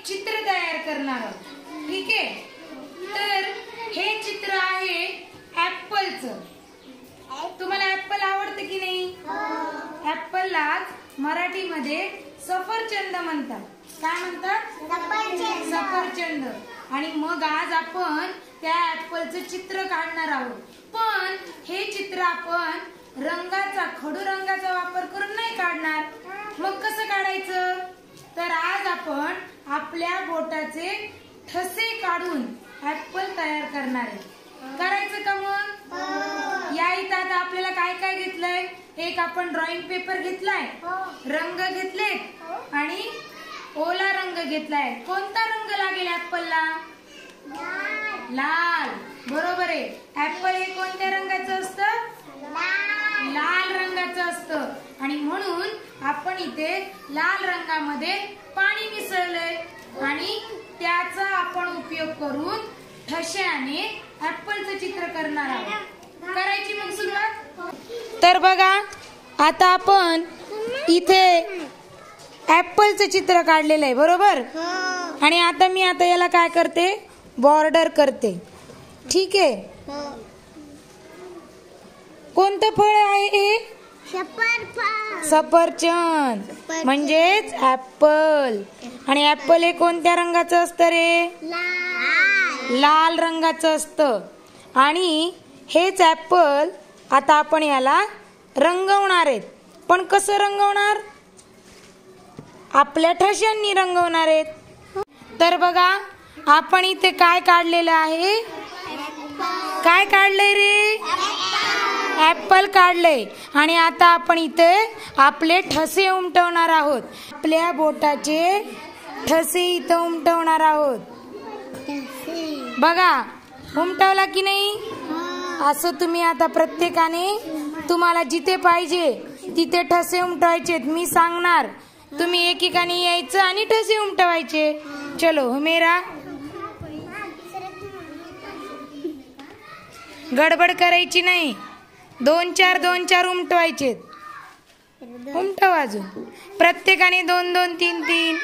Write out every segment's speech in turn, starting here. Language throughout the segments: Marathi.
चित्र तयार करणार आहोत। ठीक आहे, तर हे चित्र आहे ऍपलचं। तुम्हाला ऍपल आवडतं की नाही? ऍपलला मराठीमध्ये सफरचंद म्हणतात। काय म्हणतात? सफरचंद। आणि मग आज आपण त्या ऍपलचं चित्र काढणार आहोत, पण हे चित्र आपण रंगाचा, खडू रंगाचा वापर करून नाही काढणार। मग कसं काढायचं? तर आज आपण आपल्या बोटाचे ठसे काढून ऍपल तयार करणार आहे। करायचं का मग? या इथं आता आपल्याला काय काय घेतलंय? एक आपण ड्रॉइंग पेपर घेतलाय, रंग घेतलेत आणि ओला रंग घेतलाय। कोणता रंग लागेल ऍपलला? लाल। बरोबर आहे। ऍपल हे कोणत्या रंगाचं असतं? लाल रंगाचं असतं। आणि म्हणून आपण इथे लाल रंगामध्ये पाणी मिसळलंय आणि त्याचा आपण उपयोग करून ठश्याने ऍपलचं चित्र करणार आहोत। करायची मग सुरुवात? तर बघा, आता आपण इथे ऍपलचं चित्र काढलेलं आहे, बरोबर? आणि आता मी याला काय करते? बॉर्डर करते। ठीक आहे, कोणतं फळ आहे हे? सफरचंद, म्हणजेच ऍपल। आणि ऍपल हे कोणत्या रंगाचं असतं रे? लाल रंगाचं असतं। आणि हेच ऍपल आता आपण याला रंगवणार आहेत। पण कसं रंगवणार? आपल्या ठशांनी रंगवणार आहेत। तर बघा, आपण इथे काय काढलेलं आहे? काय काढलंय रे? ऍपल काढलंय। आणि आता आपण इथे आपले ठसे उमटवणार आहोत। आपल्या बोटाचे ठसे इथं उमटवणार आहोत। बघा, उमटवला की नाही? असं तुम्ही आता प्रत्येकाने तुम्हाला जिथे पाहिजे तिथे ठसे उमटवायचे। मी सांगणार, तुम्ही एकेकाने यायचं आणि ठसे उमटवायचे। चलो हुमेरा, गडबड करायची नाही। 2-4 2-4 उमटवायचे। उमटव अजून, प्रत्येकाने 2-2 3-3।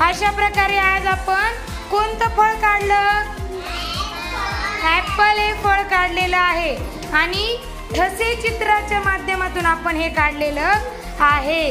अशा प्रकारे आज आपण कोणतं फळ काढलं? ऍपल हे फळ काढलेलं आहे आणि ठसे चित्राच्या माध्यमातून आपण हे काढलेलं आहे।